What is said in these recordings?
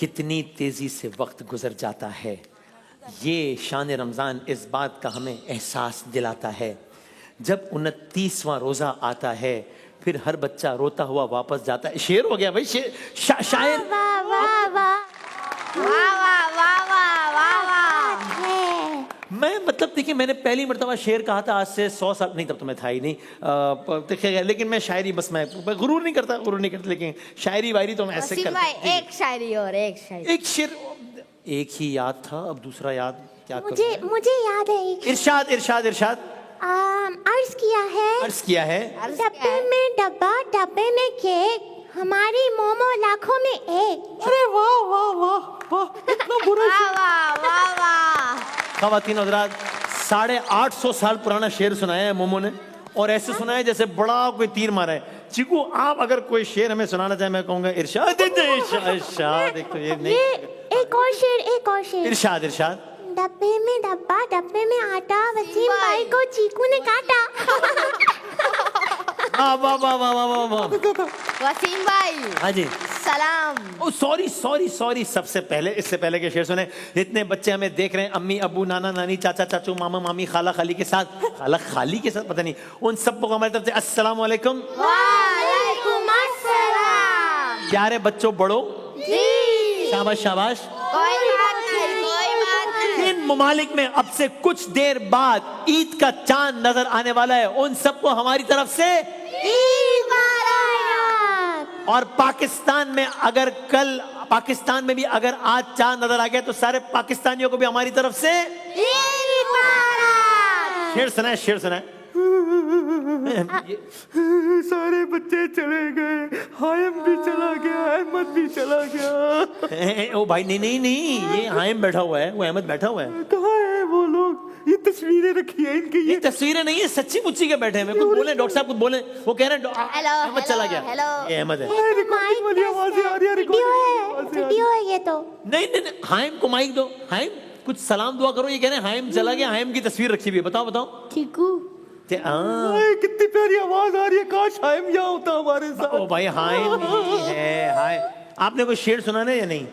कितनी तेजी से वक्त गुजर जाता है, ये शान रमज़ान इस बात का हमें एहसास दिलाता है। जब 29वां रोज़ा आता है फिर हर बच्चा रोता हुआ वापस जाता है। शेर हो गया भाई, शेर शायर। वाह वाह वाह वाह वाह वाह वाह वाह वाह। मैं मतलब देखिए, मैंने पहली मर्तबा शेर कहा था आज से 100 साल, नहीं तब तो मैं था ही नहीं, देखिए, लेकिन मैं शायरी बस मैं गुरूर नहीं करता, लेकिन शायरी वायरी तो मैं ऐसे करता। एक शायरी और एक शायरी, एक शेर, एक ही याद था, अब दूसरा याद क्या करूं? मुझे याद है एक। इरशाद इरशाद इरशाद। अर्ज किया है डब्बे में डब्बा, डब्बे में केक, हमारी मोमो लाखों में एक। अरे वाह वाह वाह वाह, इतना बुरा। वाह वाह वाह। ख़वातीन हज़रात, 850 साल पुराना शेर सुनाया है मोमो ने, और ऐसे सुनाया जैसे बड़ा कोई तीर मारा है। चीकू, आप अगर कोई शेर हमें सुनाना चाहे, मैं कहूँगा इरशाद इरशाद। एक तो ये नहीं, एक और शेर। इरशाद इरशाद। डब्बे में डब्बा, डब्बे में आटा, वसीम भाई को चीकू ने काटा। वाह वाह वाह वाह वाह वाह। वसीम भाई, हाँ जी, सलाम। ओ सॉरी, सबसे पहले, इससे पहले के शेर सुने। इतने बच्चे हमें देख रहे हैं, अम्मी अबू नाना नानी चाचा चाचू मामा मामी खाला खाली के साथ, पता नहीं, उन सबको हमारी तरफ से अस्सलाम वालेकुम। वालेकुम अस्सलाम। प्यारे बच्चों, बड़ो जी, शाबाश शाबाश। कोई बात नहीं। इन ममालिक में अब से कुछ देर बाद ईद का चांद नजर आने वाला है, उन सबको हमारी तरफ से ईद मुबारक। और पाकिस्तान में भी अगर आज चांद नजर आ गया तो सारे पाकिस्तानियों को भी हमारी तरफ से ईद मुबारक। शेर सुनाए। सारे बच्चे चले गए, हायम भी चला गया, अहमद भी चला गया। ओ भाई, नहीं, ये हायम बैठा हुआ है, वो अहमद बैठा हुआ है। कहाँ है वो लोग? ये तस्वीरें रखी है इनकी, ये तस्वीरें नहीं है, सच्ची मुच्ची के बैठे हैं। मैं कुछ बोले, डॉक्टर साहब कुछ बोले, वो कह रहे हैं अहमद चला गया। ये अहमद है। रिकॉर्डिंग वाली आवाजें आ रही है, वीडियो है ये तो। नहीं, हायम को माइक दो। हायम, कुछ सलाम दुआ करो। ये कह रहे हैं हायम चला गया, हायम की तस्वीर रखी हुई है। बताओ। चीकू, कितनी प्यारी आवाज आ रही है, काश हायम यहाँ होता हमारे साथ। ओ भाई, हायम ही है। हाय, आपने कोई शेर सुनाना है या नहीं?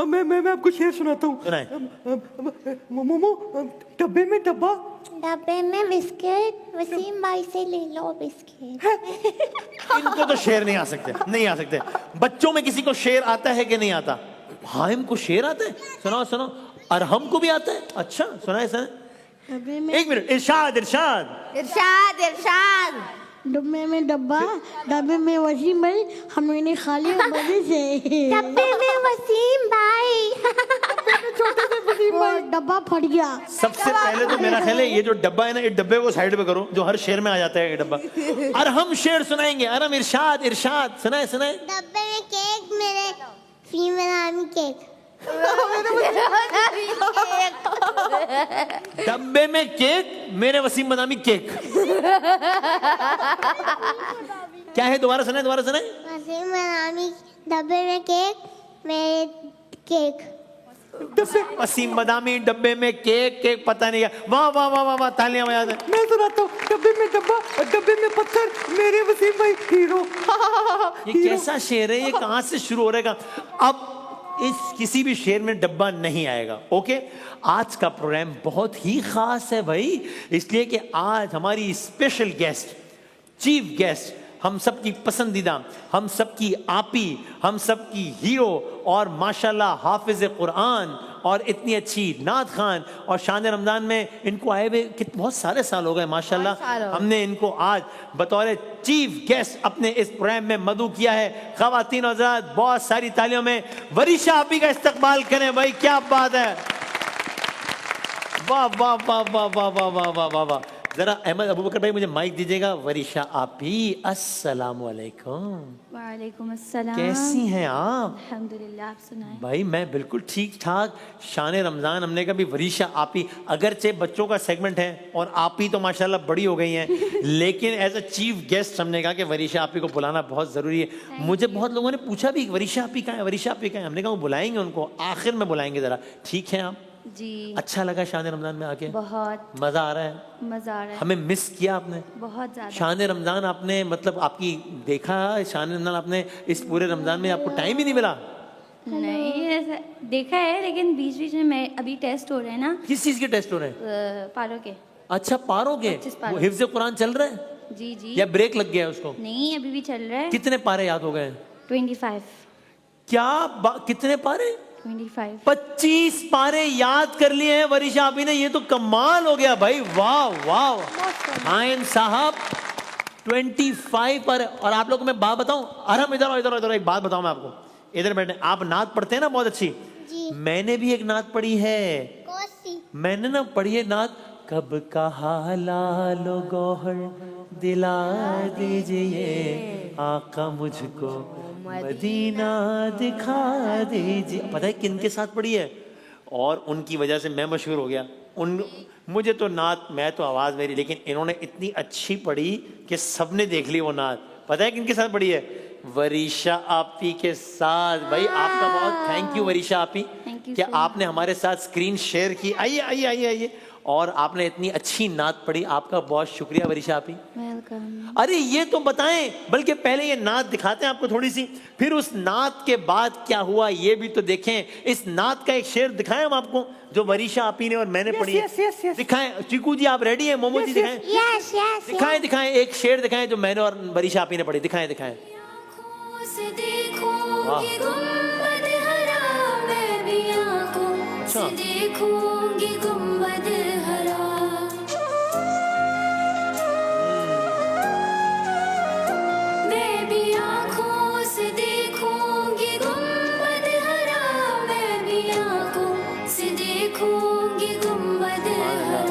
मैं आपको शेर सुनाता हूँ। सुनाए। मोमो, डब्बे में डब्बा, डब्बे में बिस्किट, वसीम भाई से ले लो बिस्किट। इनको तो शेर नहीं आ सकते। बच्चों में किसी को शेर आता है कि नहीं आता? हायम को शेर आता है? सुनाओ। अरहम को भी आता है? अच्छा, सुनाए। एक मिनट, इरशाद। डब्बे में डब्बा, डब्बे में वसीम भाई, हमने खाली मजे से। डब्बे में वसीम भाई। छोटे से वसीम भाई, डब्बा फट गया। सबसे पहले तो मेरा ख्याल है ये जो डब्बा है ना, इस डब्बे को साइड पे करो, जो हर शेर में आ जाता है ये डब्बा। अरहम शेर सुनाएंगे। अरहम, इरशाद। सुनाए। डब्बे में केक, मेरे फीमेल आर्मी केक। डब्बे में केक, मेरे वसीम बदामी केक। क्या है? दोबारा सुनाए। वसीम बदामी, डब्बे में केक, मेरे केक। वसीम बदामी, डब्बे में केक, पता नहीं क्या। वाह, तालियां बजाते हैं। मैं सुनाता हूँ। डब्बे में डब्बा, डब्बे में पत्थर, मेरे वसीम भाई हीरो। ये कैसा शेर है? ये कहाँ से शुरू हो रहेगा? अब इस किसी भी शेर में डब्बा नहीं आएगा। ओके, आज का प्रोग्राम बहुत ही खास है भाई, इसलिए कि आज हमारी स्पेशल गेस्ट, चीफ गेस्ट, हम सबकी पसंदीदा, हम सबकी आपी, हम सबकी हीरो और माशाल्लाह हाफिज कुरान और इतनी अच्छी नात खान, और शान रमज़ान में इनको आए हुए बहुत सारे साल हो गए माशाल्लाह। हमने इनको आज बतौर चीफ गेस्ट अपने इस प्रोग्राम में मदऊ किया है। ख़वातीन और हज़रात, बहुत सारी तालियों में वरीशा आपी का इस्तकबाल करें भाई, क्या बात है। वाह। जरा अहमद अबू बकर भाई मुझे माइक दीजिएगा। वरीशा आपी, अस्सलाम वालेकुम। वालेकुम अस्सलाम। कैसी हैं आप? अल्हम्दुलिल्लाह, आप सुनाएं। भाई मैं बिल्कुल ठीक ठाक। शान रमज़ान, हमने कहा भी वरीशा आपी, अगरचे बच्चों का सेगमेंट है और आपी तो माशाल्लाह बड़ी हो गई हैं, लेकिन एज अ चीफ गेस्ट हमने कहा कि वरीशा आपी को बुलाना बहुत ज़रूरी है। मुझे बहुत लोगों ने पूछा भी वरीशा आपी कहाँ है, हमने कहा वो बुलाएंगे उनको, आखिर में बुलाएंगे। ज़रा ठीक है आप? जी अच्छा लगा शान रमजान में आके? बहुत मजा आ रहा है? मजा आ रहा है, हमें मिस किया आपने? बहुत ज्यादा। शान रमजान आपने मतलब आपकी देखा शान रमजान आपने इस पूरे रमजान में आपको टाइम ही नहीं मिला? नहीं ऐसा देखा है, लेकिन बीच बीच में मैं अभी टेस्ट हो रहे हैं ना किस चीज के टेस्ट हो रहे हैं? पारो के। अच्छा पारों के? 25 पारों। वो हिफ्ज़ कुरान चल रहा है जी जी। या ब्रेक लग गया है उसको? नहीं अभी भी चल रहा है। कितने पारे याद हो गए? 25 कितने पारे? 25। 25 पारे याद कर लिए हैं वरीशा आपी ने, ये तो कमाल हो गया भाई, वाह वाह। आयन साहब 25 पारे। और आप लोग को मैं बात बताऊं, अरहम इधर इधर इधर एक बात बताऊं मैं आपको, इधर बैठे। आप नात पढ़ते हैं ना बहुत अच्छी? जी। मैंने भी एक नात पढ़ी है। कौन सी? मैंने ना पढ़ी है नात, कब कहा लालो गौहर दिला दीजिए आका मुझको मदीना दिखा दीजिए। पता है किन के साथ पढ़ी है? और उनकी वजह से मैं मशहूर हो गया। मुझे तो नात, मैं तो आवाज़ मेरी, लेकिन इन्होंने इतनी अच्छी पढ़ी कि सबने देख ली वो नात। पता है किनके साथ पढ़ी है? वरीशा आपी के साथ। भाई आपका बहुत थैंक यू वरीशा आपी कि आपने हमारे साथ स्क्रीन शेयर की। आइए आइए आइए आइए, और आपने इतनी अच्छी नात पढ़ी, आपका बहुत शुक्रिया वरीशा आपी। वेलकम। अरे ये तो बताएं, बल्कि पहले ये नात दिखाते हैं आपको थोड़ी सी, फिर उस नात के बाद क्या हुआ ये भी तो देखें। इस नात का एक शेर दिखाएं हम आपको जो वरीशा आपी ने और मैंने पढ़ी है। दिखाएं चीकू जी, आप रेडी हैं? मोमो जी दिखाएं। Yes yes. दिखाएं दिखाएं एक शेर दिखाएं जो मैंने और वरीशा आपी ने पढ़ी। दिखाएं दिखाएं। अच्छा देखूंगी गुंबद हरा, मैं भी आँखों से देखूंगी गुंबद हरा, मैं भी आँखों से देखूंगी गुंबद हरा।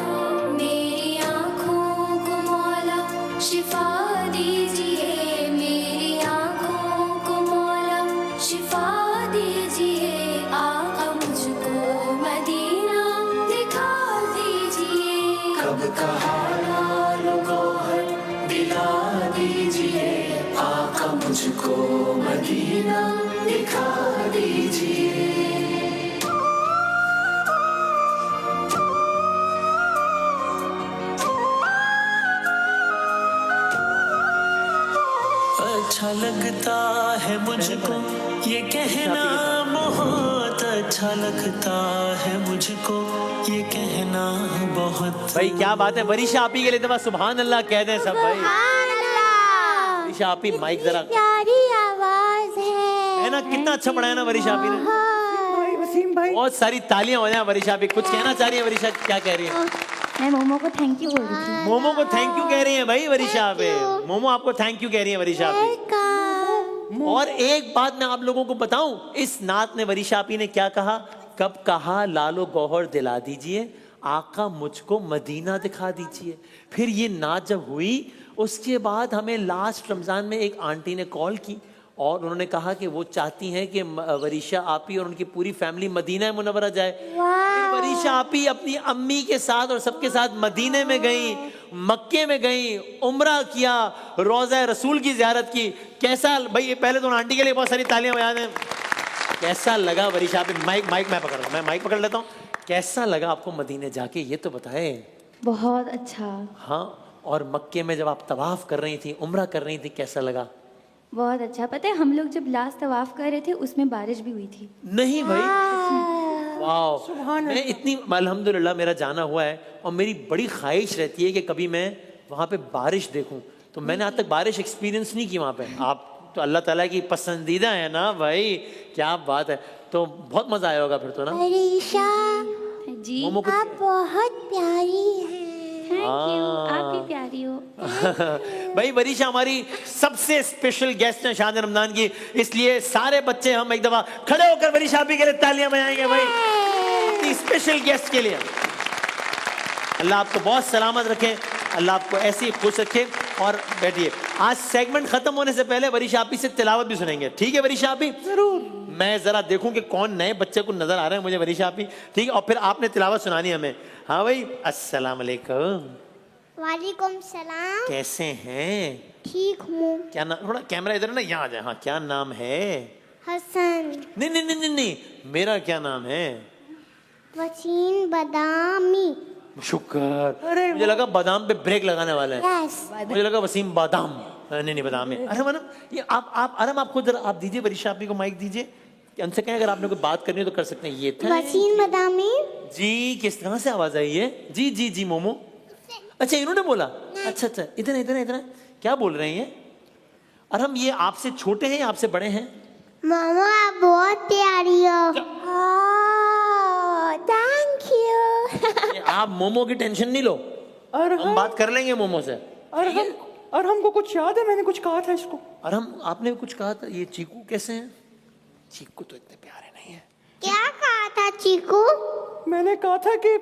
मेरी आँखों को मौला शिफा दीजिए, मेरी आँखों को मौला शिफा दीजिए, आका मुझको मदीना दिखा दीजिए। कब कहा लालो गौहर दिला दीजिए, आका मुझको मदीना दिखा दीजिए। अच्छा लगता है मुझको ये कहना, बहुत अच्छा लगता है मुझको ये कहना, बहुत। भाई क्या बात है, वरीशा आपी के लिए तो बस सुभान अल्लाह कह दें सब भाई। सुभान अल्लाह। वरीशा आपी माइक जरा प्यारी आवाज है ना, कितना अच्छा पढ़ाया ना वरीशा आपी ने। भाई वसीम भाई, बहुत सारी तालियां हो जाए वरीशा आपी। कुछ कहना चाह रही है वरीशा? क्या कह रही है? मैं मोमो को थैंक यू बोल रही थी। मोमो को थैंक यू कह रही है भाई वरीशा आपी। मोमो आपको थैंक यू कह रही है वरीशा आपी। और एक बात मैं आप लोगों को बताऊं, इस नात में वरीशा आपी ने क्या कहा? कब कहा लालो गौहर दिला दीजिए, आका मुझको मदीना दिखा दीजिए। फिर ये नात जब हुई उसके बाद हमें लास्ट रमजान में एक आंटी ने कॉल की और उन्होंने कहा कि वो चाहती हैं कि वरीशा आपी और उनकी पूरी फैमिली मदीना मुनव्वरा जाए। फिर वरीशा आपी अपनी अम्मी के साथ और सबके साथ मदीने में गई, मक्के में गई, उम्रा किया, रोज़ा रसूल की ज़ियारत की। कैसा भाई, पहले तो आंटी के लिए बहुत सारी तालियां बजा दें। कैसा लगा वरीशा आपी? माइक मैं पकड़ रहा हूँ, मैं माइक पकड़ लेता हूँ। कैसा लगा आपको मदीने जाके, ये तो बताए। बहुत अच्छा। हाँ, और मक्के में जब आप तवाफ कर रही थी, उम्रा कर रही थी, कैसा लगा? बहुत अच्छा। पता है हम लोग जब लास्ट तवाफ कर रहे थे उसमें बारिश भी हुई थी। नहीं भाई, वाह। मैं इतनी अल्हम्दुलिल्लाह मेरा जाना हुआ है और मेरी बड़ी ख्वाहिश रहती है कि कभी मैं वहाँ पे बारिश देखूं। तो मैंने आज तक बारिश एक्सपीरियंस नहीं की वहाँ पे। आप तो अल्लाह ताला की पसंदीदा है ना भाई, क्या बात है। तो बहुत मजा आया होगा फिर तो ना। वरीशा जी मोमो को आप बहुत प्यारी हैं। थैंक यू, आप भी प्यारी हो। भाई वरीशा हमारी सबसे स्पेशल गेस्ट हैं शान रमजान की, इसलिए सारे बच्चे हम एक दफा खड़े होकर वरीशा आपी के लिए तालियां बजाएंगे भाई, अपनी स्पेशल गेस्ट के लिए। अल्लाह आपको बहुत सलामत रखे, अल्लाह आपको ऐसे ही खुश रखे। और बैठिए, आज सेगमेंट खत्म होने से पहले वरीशा आपी से तिलावत भी सुनेंगे, ठीक है वरीशा आपी? जरूर। मैं जरा देखूं कि कौन नए बच्चे को नजर आ रहे हैं मुझे वरीशा आपी, ठीक है? और फिर आपने तिलावत सुनानी हमें। हाँ भाई, अस्सलाम वालेकुम। वालेकुम सलाम। कैसे हैं? ठीक हूँ। क्या नाम? थोड़ा कैमरा इधर है ना, यहाँ आ जाए। हाँ, क्या नाम है? हसन। नहीं नहीं नहीं नहीं नहीं, मेरा क्या नाम है? वसीम बदामी। शुक्र। मुझे लगा बादाम पे ब्रेक लगाने वाला है। यस। मुझे लगा वसीम बादाम। नहीं नहीं बादाम है। अरे मैडम ये आप अरम आप खुद आप दीजिए वरिशा आपी को माइक दीजिए कि उनसे कहें अगर आपने कोई बात करनी है तो कर सकते हैं। ये था वसीम बदामी। जी। किस तरह से आवाज आई है? जी जी जी मोमो। अच्छा इन्होंने बोला? अच्छा अच्छा इतना इतना इतना क्या बोल रहे हैं ये? अरम ये आपसे छोटे हैं या आपसे बड़े हैं? मोमो आप बहुत प्यारी हो। Thank you. आप मोमो की टेंशन नहीं लो, हम बात कर लेंगे मोमो से। और हमको कुछ याद है, मैंने कुछ कहा था इसको। और हम आपने कुछ कहा था। ये चीकू कैसे हैं? चीकू तो इतने प्यारे नहीं है। क्या कहा था चीकू? मैंने कहा था कि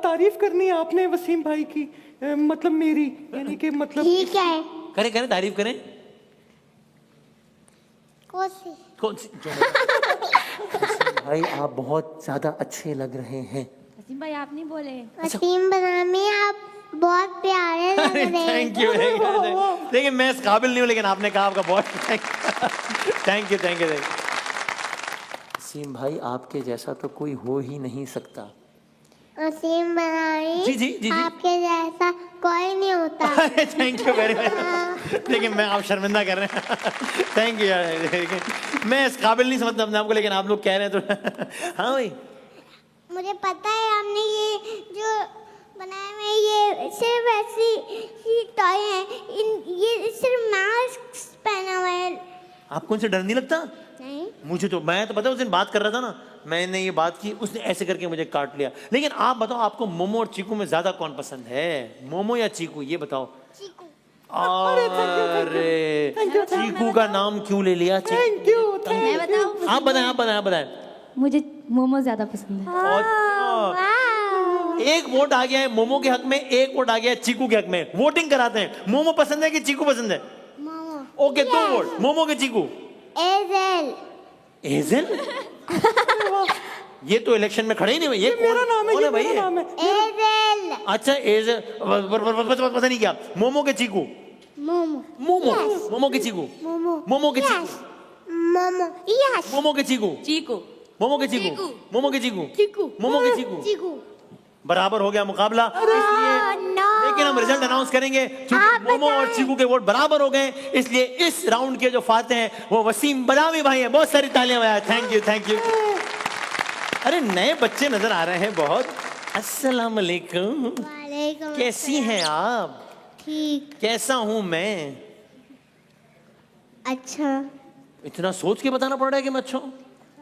तारीफ करनी है आपने वसीम भाई की, मतलब मेरी, यानी कि मतलब। ठीक है। करें करें तारीफ करें। कोशिश। कौन सी? भाई आप बहुत ज्यादा अच्छे लग रहे हैं। वसीम भाई आप नहीं बोले। वसीम बदामी आप बहुत प्यारे लग रहे हैं। Thank you. देखिए मैं इस काबिल नहीं हूँ लेकिन आपने कहा आपका बहुत thank you thank you. Waseem भाई आपके जैसा तो कोई हो ही नहीं सकता। वसीम बदामी जी जी जी जी। आपके जैसा कोई नहीं होता। Thank you very much. लेकिन मैं आप शर्मिंदा कर रहे हैं। थैंक यू यार। मैं इस काबिल नहीं समझता अपने आपको लेकिन आप लोग कह रहे हैं तो हाँ भाई मुझे पता है हमने ये जो बनाए हुए ये सिर्फ ऐसी ही टॉय है। ये सिर्फ मास्क पहना हुआ है। आपको उनसे डर नहीं लगता? नहीं। मुझे तो मैं तो पता उस दिन बात कर रहा था ना, मैंने ये बात की उसने ऐसे करके मुझे काट लिया। लेकिन आप बताओ आपको मोमो और चीकू में ज्यादा कौन पसंद है? मोमो या चीकू ये बताओ। चीकू। अरे चीकू का नाम क्यों ले लिया? Thank you. मैं बताऊं? आप बताएं आप बताएं आप बताएं। मुझे मोमो ज्यादा पसंद है। एक वोट आ गया है मोमो के हक में, एक वोट आ गया है चीकू के हक में। वोटिंग कराते हैं। मोमो पसंद है कि चीकू पसंद है? मोमो। ओके दो वोट मोमो के चीकू। एजेल। एजेल? ये तो इलेक्शन में खड़े ही नहीं हुए। ये मेरा नाम है, कौन ये भाई मेरा नाम है। एजेल। अच्छा एजेल पता नहीं क्या। मोमो के चीकू। मोमो। मोमो Yes. मोमो के चीकू। मोमो। मोमो के Yes. चीकू। मोमो। यस। मोमो के चीकू। चीकू। मोमो के चीकू। मोमो के चीकू। चीकू। मोमो के चीकू। चीकू। बराबर हो गया मुकाबला। लेकिन हम रिजल्ट अनाउंस करेंगे क्योंकि मोमो और चीकू के वोट बराबर हो गए, इसलिए इस राउंड के जो फाते हैं वो वसीम बदामी भाई हैं। बहुत सारी तालियां बजाएं। Thank you thank you. अरे नए बच्चे नजर आ रहे हैं बहुत। अस्सलाम वालेकुम। वालेकुम कैसी हैं आप? ठीक। कैसा हूं मैं? अच्छा। इतना सोच के बताना पड़ रहा है कि मैं अच्छा हूं?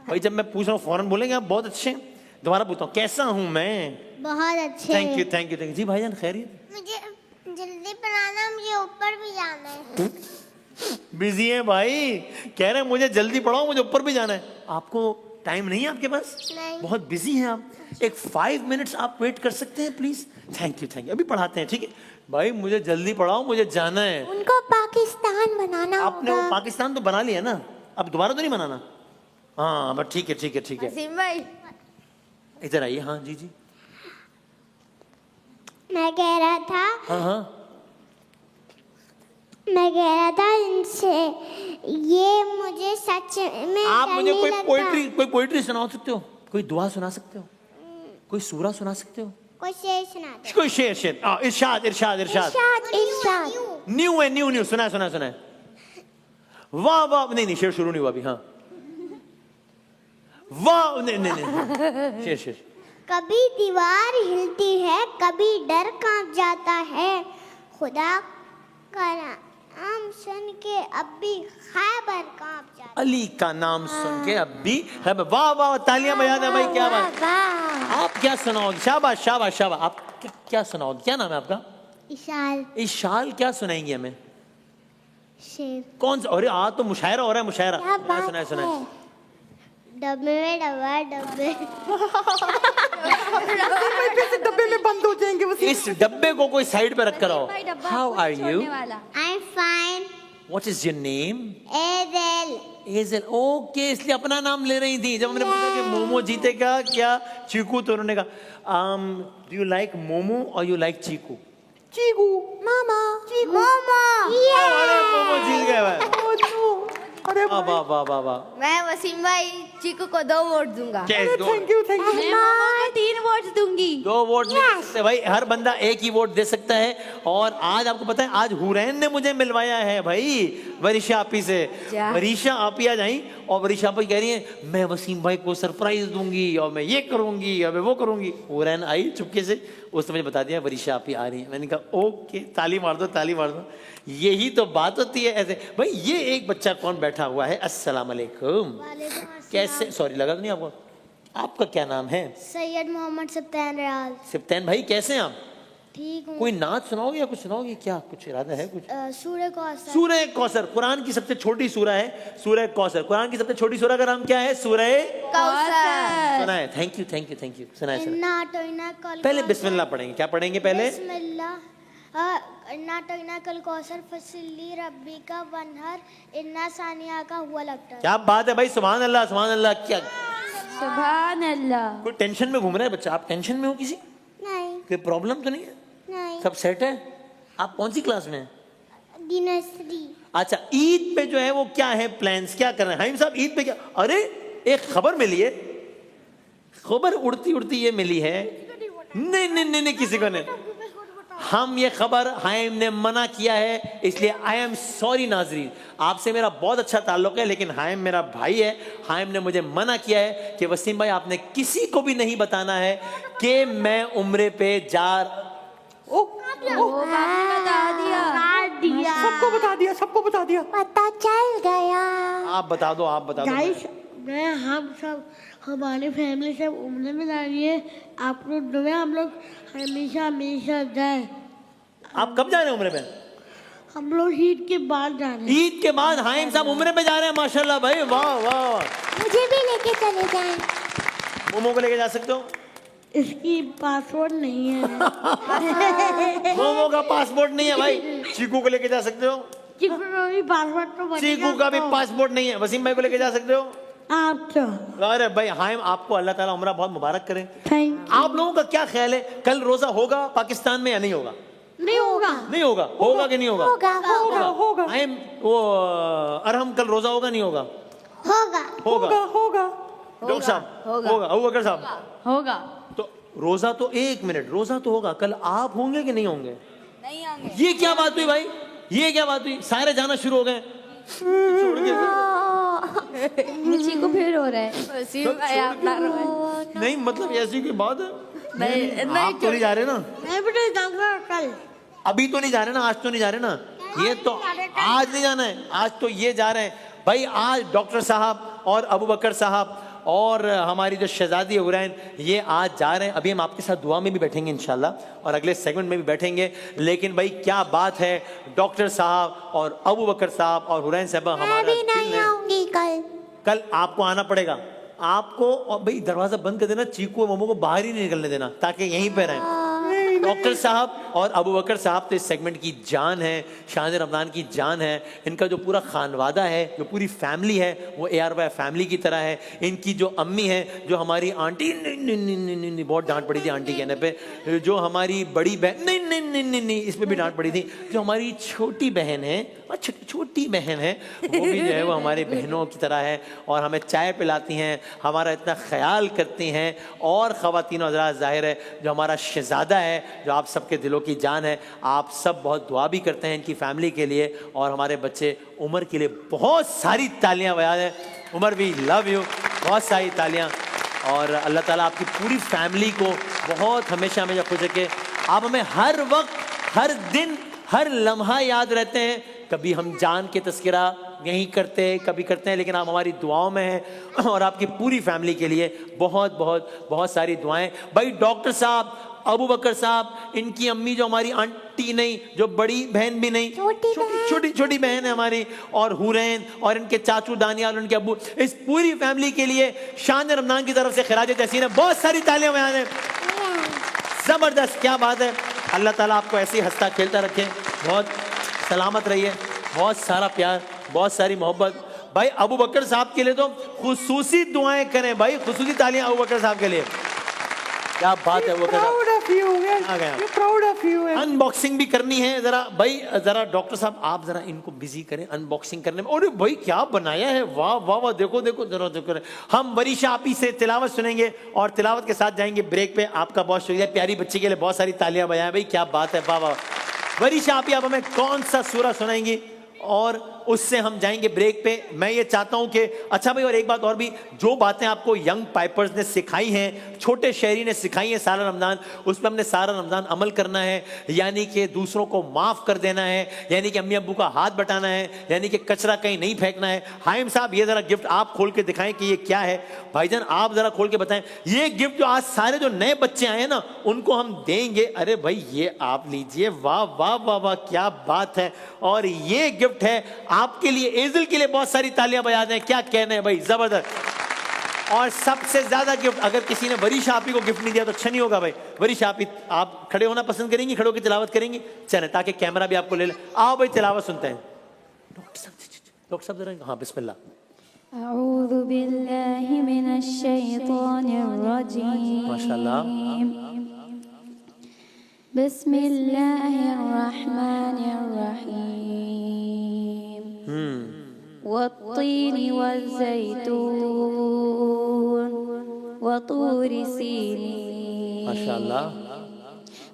भाई जब मैं पूछ रहा हूँ फौरन बोलेंगे आप बहुत अच्छे हैं। दोबारा पूछता हूँ कैसा हूं मैं? बहुत अच्छे। Thank you thank you thank you. जी भाईजान खैरियत? मुझे जल्दी बनाना, मुझे ऊपर भी जाना है। बिजी है भाई, कह रहे हैं मुझे जल्दी पढ़ाओ, मुझे ऊपर भी जाना है। आपको टाइम नहीं है आपके पास? नहीं। बहुत बिजी हैं आप। एक 5 मिनट्स आप वेट कर सकते हैं प्लीज? थैंक यू अभी पढ़ाते हैं। ठीक है भाई मुझे जल्दी पढ़ाओ, मुझे जाना है। उनको पाकिस्तान बनाना आपने वो होगा। पाकिस्तान तो बना लिया ना, अब दोबारा तो नहीं बनाना? हाँ बस ठीक है ठीक है ठीक है। वसीम भाई इधर आइए। हाँ जी जी। मैं कह रहा था हाँ हाँ मैं कह रहा था इनसे, ये मुझे सच में आप डर मुझे नहीं लगता। कोई पोइट्री सुना सकते हो? कोई दुआ सुना सकते हो? कोई सूरा सुना सकते हो? कोई शेर सुना दो। कोई शेर इरशाद इरशाद इरशाद। इरशाद। न्यू है न्यू सुना है। वाह वाह नहीं शेर शुरू नहीं हुआ अभी। हाँ वाह नहीं शेर। कभी दीवार हिलती है, कभी डर कांप जाता है, खुदा का नाम सुन के अब भी खैबर कांप जाता अली का नाम सुन के अब भी। वाह वाह तालियां बजा दे भाई। क्या बात। आप क्या सुनाओगे? शाबाश शाबाश शाबाश। आप क्या सुनाओगे? क्या नाम है आपका? इशाल। इशाल क्या सुनाएंगे हमें? शेर। कौन सा? अरे आज तो मुशायरा हो रहा है। मुशायरा क्या बात सुनाए। है? डब्बे में डब्बे डब्बे में बंद हो जाएंगे वसीम। इस डब्बे को कोई साइड पे रख कर आओ। भाई डब्बा how are you? I am fine. What is your name? एजेल। एजेल। ओके इसलिए अपना नाम ले रही थी। जब हमने पूछा कि मोमो जीतेगा क्या चीकू, तो उन्होंने कहा डू यू लाइक मोमो और यू लाइक चीकू? चीकू। मोमो। चीकू। मोमो। अरे मोमो जीत गए भाई। अरे वाह वाह वाह वाह वाह। मैं वसीम भाई चीकू को 2 वोट दूंगा। Thank you thank you. मैं मामा को 3 वोट्स दूंगी। 2 वोट नहीं दे सकते भाई, हर बंदा एक ही वोट दे सकता है। और आज आपको पता है, आज हुरैन ने मुझे मिलवाया है भाई वरिशा आपी से। वरिशा आपी आज आई और वरिशा आपी कह रही है मैं वसीम भाई को सरप्राइज दूंगी और मैं ये करूंगी और मैं वो करूंगी। हुरैन आई चुपके से, उसने मुझे बता दिया वरिशा आपी आ रही है। मैंने कहा ओके, ताली मार दो ताली मार दो। यही तो बात होती है ऐसे। भाई ये एक बच्चा कौन बैठा हुआ है? अस्सलाम वालेकुम। कैसे, सॉरी लगा तो नहीं आपको? आपका क्या नाम है? सैयद मोहम्मद सप्तान रियाज। सिप्तैन भाई कैसे हैं आप? ठीक हूँ। कोई नाच सुनाओगे या कुछ सुनाओगे? क्या कुछ इरादा है कुछ? सूर्य कौसर। सूरह कौसर कुरान की सबसे छोटी सूरह है। सूरह कौसर कुरान की सबसे छोटी सूरह का नाम क्या है? सूरह कौसर। सुना है। Thank you thank you thank you. सुनाए सुनाए। इन्ना टोइना कल पहले बिस्मिल्लाह पढ़ेंगे। क्या पढ़ेंगे पहले? बिस्मिल्लाह। इन्ना टोइना कल कौसर फसिली रब्बी का वनहर इन्ना सानिया का हुआ लगता। क्या बात है भाई, सुभान अल्लाह सुभान अल्लाह। क्या सुभान अल्लाह। कोई टेंशन में घूम रहा है बच्चा? आप टेंशन में हो किसी? नहीं कोई प्रॉब्लम तो नहीं है? नहीं। सब सेट है? आप कौन सी क्लास में हैं? दिनश्री। अच्छा, ईद पे जो है वो क्या है प्लान्स, क्या कर रहे हैं? हाइम साहब ईद पे क्या? अरे एक खबर मिली है, खबर उड़ती उड़ती ये मिली है। नहीं नहीं नहीं, नहीं किसी को नहीं। हम ये खबर हाइम ने मना किया है, इसलिए आई एम सॉरी नाजरीन। आपसे मेरा बहुत अच्छा ताल्लुक है, लेकिन हाइम मेरा भाई है। हाइम ने मुझे मना किया है कि वसीम भाई आपने किसी को भी नहीं बताना है कि मैं उम्रे पे जा। वो आपने बता दिया। सबको बता दिया, सबको बता दिया। पता चल गया। आप बता दो, आप बता दो। गाइस मैं हम सब हमारी फैमिली सब उम्र में जा रही है। आप लोग दुआ, हम लोग हमेशा हमेशा जाए। आप कब जा रहे हैं उम्रे पे? हम लोग ईद के बाद जा रहे हैं। ईद के बाद हाइम साहब उम्रे पे जा रहे हैं। माशाल्लाह भाई, वाह वाह। मुझे भी लेके चले जाएं। मोमो को लेके जा सकते हो? इसकी पासवर्ड नहीं है। मोमो का पासपोर्ट नहीं है भाई। चीकू को लेके जा सकते हो? चीकू का भी पासवर्ड तो बनेगा। चीकू का भी तो। पासपोर्ट नहीं है। वसीम भाई को लेके जा सकते हो? आप तो अरे भाई हाइम, आपको अल्लाह ताला उम्रा बहुत मुबारक करे। थैंक आप लोगों का क्या ख्याल है, कल रोजा होगा पाकिस्तान में या नहीं होगा? नहीं होगा। नहीं होगा? होगा कि नहीं होगा? होगा होगा होगा हाइम वो अरहम कल रोजा होगा नहीं होगा? होगा। होगा। होगा। डॉक्टर साहब होगा। अबू बकर साहब होगा। तो रोजा तो, एक मिनट, रोजा तो होगा। कल आप होंगे कि नहीं होंगे? नहीं होंगे। ये क्या बात हुई भाई? ये क्या बात हुई? सारे जाना शुरू हो गए छोड़ के। चीकू फिर हो रहा है। वसीम भाई आप ना रोए। नहीं मतलब ऐसी कोई बात है? नहीं आप तो नहीं जा रहे ना? मैं भी नहीं जाऊंगा कल। अभी तो नहीं जा रहे ना? आज तो नहीं जा रहे ना? ये तो आज नहीं जाना है, आज तो ये जा रहे हैं भाई। आज डॉक्टर साहब और अबू बकर साहब और हमारी जो शहजादी हुरैन, ये आज जा रहे हैं। अभी हम आपके साथ दुआ में भी बैठेंगे इंशाल्लाह, और अगले सेगमेंट में भी बैठेंगे। लेकिन भाई क्या बात है, डॉक्टर साहब और अबू बकर साहब और हुरैन साहब हमारा मैं भी नहीं दिल है। आऊंगी कल। कल आपको आना पड़ेगा आपको। और भाई दरवाजा बंद कर देना, चीकू और मोमो को बाहर ही नहीं निकलने देना, ताकि यहीं पे रहें। डॉक्टर साहब और अबू बकर साहब तो इस सेगमेंट की जान है, शान रमजान की जान है। इनका जो पूरा खानवादा है, जो पूरी फैमिली है, वो ARY फैमिली की तरह है। इनकी जो अम्मी है, जो हमारी आंटी, नहीं बहुत डांट पड़ी थी आंटी कहने पे। जो हमारी बड़ी बहन, नहीं इस पे भी डांट पड़ी थी। जो हमारी छोटी बहन है, छोटी बहन है, वो भी जो है वो हमारे बहनों की तरह है, और हमें चाय पिलाती हैं, हमारा इतना ख्याल करती हैं। और ख़वातीन हज़रात, ज़ाहिर है जो हमारा शहज़ादा है, जो आप सबके दिलों की जान है, आप सब बहुत दुआ भी करते हैं इनकी फैमिली के लिए और हमारे बच्चे उमर के लिए। बहुत सारी तालियां बयान है। उमर भी लव यू, बहुत सारी तालियां। और अल्लाह ताला आपकी पूरी फैमिली को बहुत हमेशा हमेशा खुश रखे। आप हमें हर वक्त, हर दिन, हर लम्हा याद रहते हैं। कभी हम जान के तस्करा नहीं करते, कभी करते हैं, लेकिन आप हमारी दुआओं में हैं। और आपकी पूरी फैमिली के लिए बहुत बहुत बहुत सारी दुआएं। भाई डॉक्टर साहब, अबू बकर साहब, इनकी अम्मी जो हमारी आंटी नहीं, जो बड़ी बहन भी नहीं, छोटी बहन है हमारी, और हुरैन, और इनके चाचू दानियाल और इनके अब्बू, इस पूरी फैमिली के लिए शान रमजान की तरफ से खिराज तहसीन है। बहुत सारी तालियां बयान है। जबरदस्त, क्या बात है। अल्लाह ताला आपको ऐसे ही हंसता खेलता रखे, बहुत सलामत रहिए, बहुत सारा प्यार, बहुत सारी मोहब्बत। भाई अबू बकर साहब के लिए तो खुसूसी दुआएं करें भाई, खुसूसी तालियां अबू बकर साहब के लिए। क्या बात है वो ऑफ यू, आ गया। Proud of you. अनबॉक्सिंग भी करनी है जरा भाई, जरा डॉक्टर साहब आप जरा इनको बिजी करें अनबॉक्सिंग करने में। अरे भाई क्या बनाया है, वाह वाह वाह, देखो देखो जरा देखो। हम वरीशा आपी से तिलावत सुनेंगे और तिलावत के साथ जाएंगे ब्रेक पे। आपका बहुत शुक्रिया, प्यारी बच्ची के लिए बहुत सारी तालियां बजाएं भाई, क्या बात है, वाह वाह। वरीशा आपी आप हमें कौन सा सूरा सुनाएंगी और उससे हम जाएंगे ब्रेक पे। मैं ये चाहता हूं कि अच्छा भाई, और एक बात और भी, जो बातें आपको यंग पाइपर्स ने सिखाई हैं, छोटे शहरी ने सिखाई है सारा रमजान, उस पर हमने सारा रमजान अमल करना है। यानी कि दूसरों को माफ कर देना है, यानी कि अम्मी अब्बू का हाथ बटाना है, यानी कि कचरा कहीं नहीं फेंकना है। हाइम साहब ये जरा गिफ्ट आप खोल के दिखाएं कि ये क्या है। भाईजान आप जरा खोल के बताएं, ये गिफ्ट जो आज सारे जो नए बच्चे आए हैं ना उनको हम देंगे। अरे भाई ये आप लीजिए, वाह वाह वाह वाह, क्या बात है। और ये गिफ्ट है आपके लिए, एजिल के लिए बहुत सारी तालियां बजा दें, क्या कहना है भाई, जबरदस्त। और सबसे ज्यादा गिफ्ट, अगर किसी ने वरीशा आपी को गिफ्ट नहीं दिया तो अच्छा नहीं होगा भाई। वरीशा आपी आप खड़े होना पसंद करेंगी, खड़े होकर तिलावत करेंगी, चलें ताकि कैमरा भी आपको ले ले। आओ भाई तिलावत सुनते हैं। डॉक्टर साहब जरा, हाँ बिस्मिल्लाह। अऊज़ु बिल्लाहि मिनश शैतानिर रजीम। माशाल्लाह। बिस्मिल्लाहिर रहमानिर रहीम। वत्तीनि वज़्ज़ैतून वतूर सीनीन। माशाल्लाह।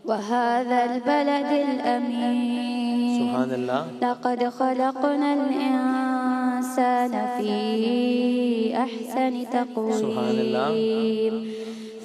वहाज़ल बलदिल अमीन। सुभान अल्लाह। लक़द ख़लक़नल इंसान फ़ी अहसनि सुभान अल्लाह। तक़वीम।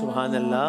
सुभान अल्लाह।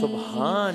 सुभान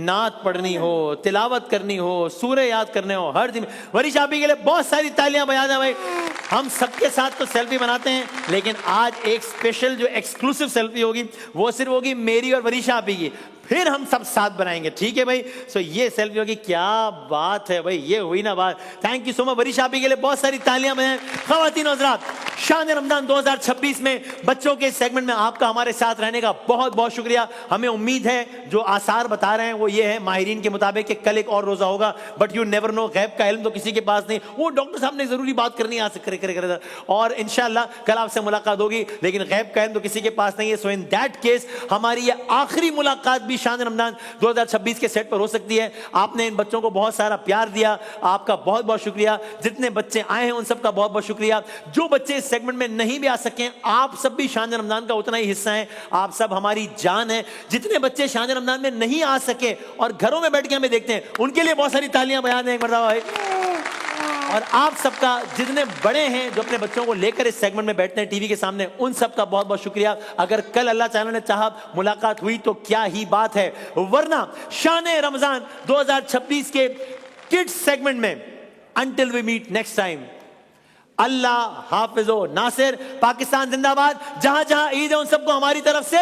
नात पढ़नी हो, तिलावत करनी हो, सूरे याद करने हो, हर दिन। वरीशा आपी के लिए बहुत सारी तालियां बजा दें भाई। हम सबके साथ तो सेल्फी बनाते हैं, लेकिन आज एक स्पेशल जो एक्सक्लूसिव सेल्फी होगी वो सिर्फ होगी मेरी और वरीशा आपी की, फिर हम सब साथ बनाएंगे, ठीक है भाई। सो ये सेल्फी होगी, क्या बात है भाई, ये हुई ना बात। Thank you so much Varisha आपी के लिए बहुत सारी तालियां बजाएं। ख़वातीन और हज़रात, शान रमजान 2026 में बच्चों के सेगमेंट में आपका हमारे साथ रहने का बहुत बहुत शुक्रिया। हमें उम्मीद है जो आसार बता रहे हैं वो ये है माहिरीन के मुताबिक कि कल एक और रोजा होगा, बट यू नेवर नो, गैब का इल्म तो किसी के पास नहीं। वो डॉक्टर साहब ने जरूरी बात करनी है, करे करे करे और इंशाल्लाह कल आपसे मुलाकात होगी, लेकिन गैब का इल्म तो किसी के पास नहीं है। सो इन दैट केस हमारी ये आखिरी मुलाकात भी शान रमजान 2026 के सेट पर हो सकती है। आपने इन बच्चों को बहुत सारा प्यार दिया, आपका बहुत बहुत शुक्रिया। जितने बच्चे आए हैं उन सबका बहुत बहुत शुक्रिया। जो बच्चे इस सेगमेंट में नहीं भी आ सके, आप सब भी शान रमजान का उतना ही हिस्सा हैं, आप सब हमारी जान है। जितने बच्चे शान रमजान में नहीं आ सके और घरों में बैठ के हमें देखते हैं, उनके लिए बहुत सारी तालियां बजा दें एक मरतबा भाई। और आप सबका जितने बड़े हैं जो अपने बच्चों को लेकर इस सेगमेंट में बैठते हैं टीवी के सामने, उन सबका बहुत बहुत शुक्रिया। अगर कल अल्लाह ताला ने चाहा मुलाकात हुई तो क्या ही बात है, वरना शान रमजान 2026 के किड्स सेगमेंट में until we meet next time, Allah हाफिजो नासिर। पाकिस्तान जिंदाबाद। जहां जहां ईद है उन सबको हमारी तरफ से